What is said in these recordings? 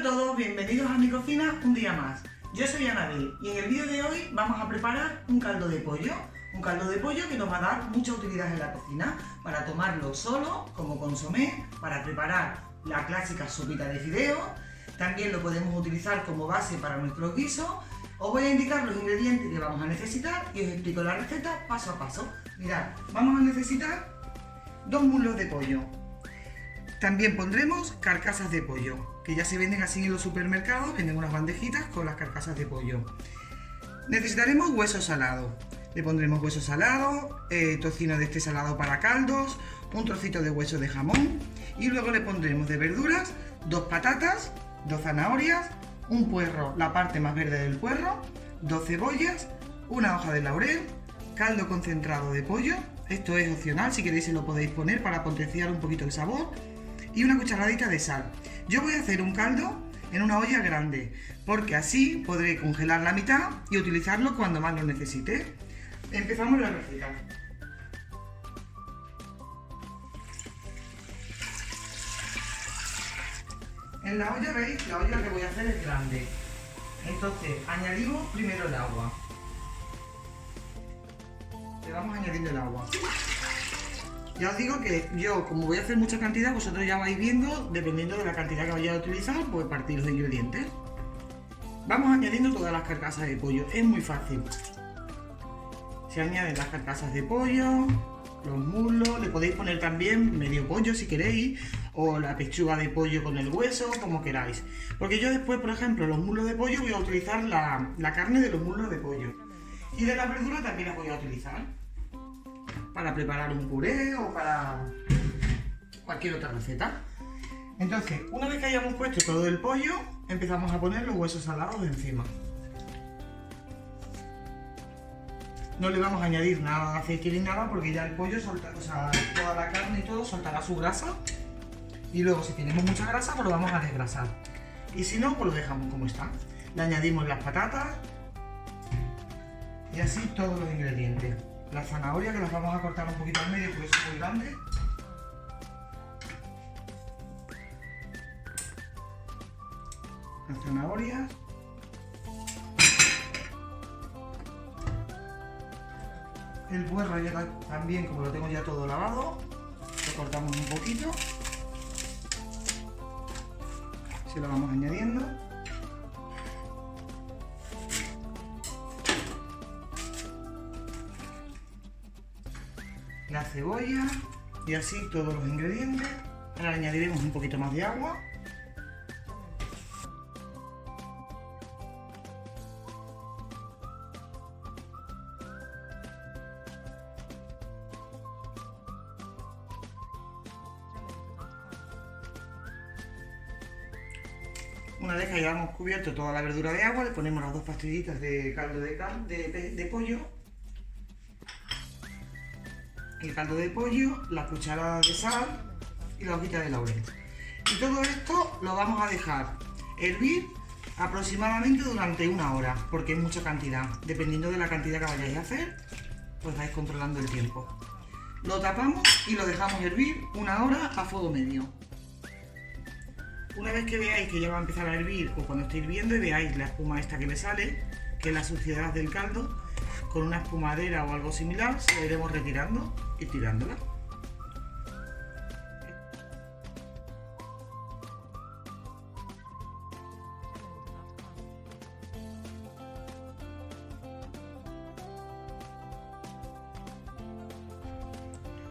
todos, bienvenidos a mi cocina un día más. Yo soy Anabel y en el vídeo de hoy vamos a preparar un caldo de pollo. Un caldo de pollo que nos va a dar mucha utilidad en la cocina, para tomarlo solo, como consomé, para preparar la clásica sopita de fideo. También lo podemos utilizar como base para nuestros guisos. Os voy a indicar los ingredientes que vamos a necesitar y os explico la receta paso a paso. Mirad, vamos a necesitar 2 muslos de pollo. También pondremos carcasas de pollo, que ya se venden así en los supermercados, venden unas bandejitas con las carcasas de pollo. Necesitaremos hueso salado. Le pondremos hueso salado, tocino de este salado para caldos, un trocito de hueso de jamón y luego le pondremos de verduras 2 patatas, 2 zanahorias, un puerro, la parte más verde del puerro, 2 cebollas, una hoja de laurel, caldo concentrado de pollo, esto es opcional, si queréis se lo podéis poner para potenciar un poquito el sabor, y una cucharadita de sal. Yo voy a hacer un caldo en una olla grande, porque así podré congelar la mitad y utilizarlo cuando más lo necesite. Empezamos la receta. En la olla, veis, la olla que voy a hacer es grande. Entonces, añadimos primero el agua. Le vamos añadiendo el agua. Ya os digo que yo, como voy a hacer mucha cantidad, vosotros ya vais viendo, dependiendo de la cantidad que vayáis a utilizar, pues partir los ingredientes. Vamos añadiendo todas las carcasas de pollo, es muy fácil. Se añaden las carcasas de pollo, los muslos, le podéis poner también medio pollo si queréis, o la pechuga de pollo con el hueso, como queráis. Porque yo después, por ejemplo, los muslos de pollo voy a utilizar la carne de los muslos de pollo. Y de la verdura también las voy a utilizar para preparar un puré o para cualquier otra receta. Entonces, una vez que hayamos puesto todo el pollo, empezamos a poner los huesos salados encima. No le vamos a añadir nada de aceite ni nada porque ya el pollo solta, o sea, toda la carne y todo soltará su grasa. Y luego si tenemos mucha grasa, pues lo vamos a desgrasar. Y si no, pues lo dejamos como está. Le añadimos las patatas y así todos los ingredientes. Las zanahorias, que las vamos a cortar un poquito al medio porque son muy grandes. Las zanahorias. El puerro ya también, como lo tengo ya todo lavado, lo cortamos un poquito. Se lo vamos añadiendo. La cebolla y así todos los ingredientes. Ahora le añadiremos un poquito más de agua. Una vez que hayamos cubierto toda la verdura de agua, le ponemos las 2 pastillitas de caldo de pollo. El caldo de pollo, la cucharada de sal y la hojita de laurel. Y todo esto lo vamos a dejar hervir aproximadamente durante 1 hora, porque es mucha cantidad. Dependiendo de la cantidad que vayáis a hacer, pues vais controlando el tiempo. Lo tapamos y lo dejamos hervir 1 hora a fuego medio. Una vez que veáis que ya va a empezar a hervir, o cuando esté hirviendo y veáis la espuma esta que le sale, que es la suciedad del caldo, con una espumadera o algo similar, se la iremos retirando y tirándola.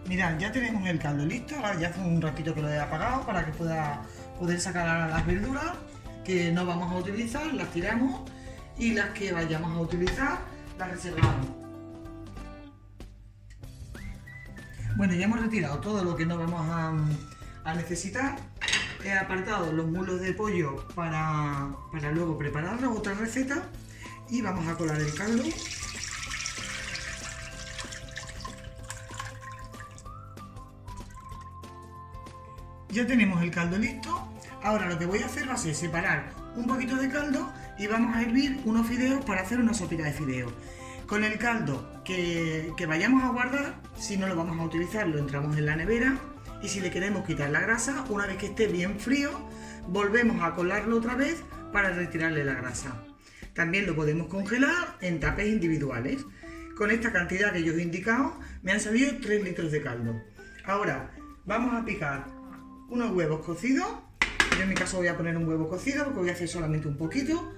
Mirad, ya tenemos el caldo listo, ahora ya hace un ratito que lo he apagado para que pueda poder sacar ahora las verduras que no vamos a utilizar, las tiramos y las que vayamos a utilizar las reservamos. Bueno, ya hemos retirado todo lo que no vamos a necesitar. He apartado los muslos de pollo para luego preparar otra receta y vamos a colar el caldo. Ya tenemos el caldo listo. Ahora lo que voy a hacer va a ser separar un poquito de caldo y vamos a hervir unos fideos para hacer una sopita de fideos. Con el caldo que vayamos a guardar, si no lo vamos a utilizar, lo entramos en la nevera y si le queremos quitar la grasa, una vez que esté bien frío, volvemos a colarlo otra vez para retirarle la grasa. También lo podemos congelar en tapes individuales. Con esta cantidad que yo os he indicado me han salido 3 litros de caldo. Ahora vamos a picar unos huevos cocidos. Yo en mi caso voy a poner un huevo cocido porque voy a hacer solamente un poquito.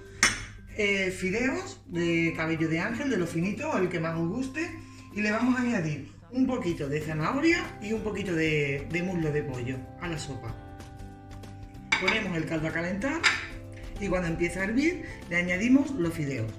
Fideos de cabello de ángel, de los finitos, el que más os guste. Y le vamos a añadir un poquito de zanahoria y un poquito de muslo de pollo a la sopa. Ponemos el caldo a calentar y cuando empiece a hervir le añadimos los fideos.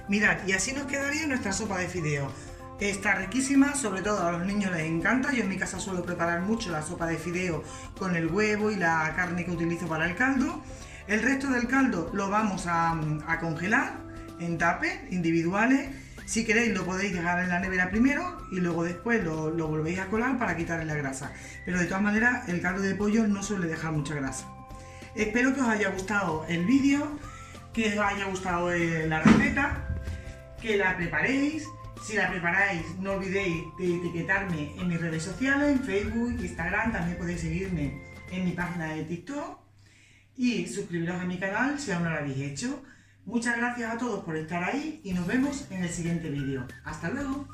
Mirad, y así nos quedaría nuestra sopa de fideos. Está riquísima, sobre todo a los niños les encanta. Yo en mi casa suelo preparar mucho la sopa de fideos con el huevo y la carne que utilizo para el caldo. El resto del caldo lo vamos a congelar en tapes individuales. Si queréis lo podéis dejar en la nevera primero y luego después lo volvéis a colar para quitarle la grasa. Pero de todas maneras el caldo de pollo no suele dejar mucha grasa. Espero que os haya gustado el vídeo, que os haya gustado la receta, que la preparéis. Si la preparáis, no olvidéis de etiquetarme en mis redes sociales, en Facebook, Instagram, también podéis seguirme en mi página de TikTok y suscribiros a mi canal si aún no lo habéis hecho. Muchas gracias a todos por estar ahí y nos vemos en el siguiente vídeo. ¡Hasta luego!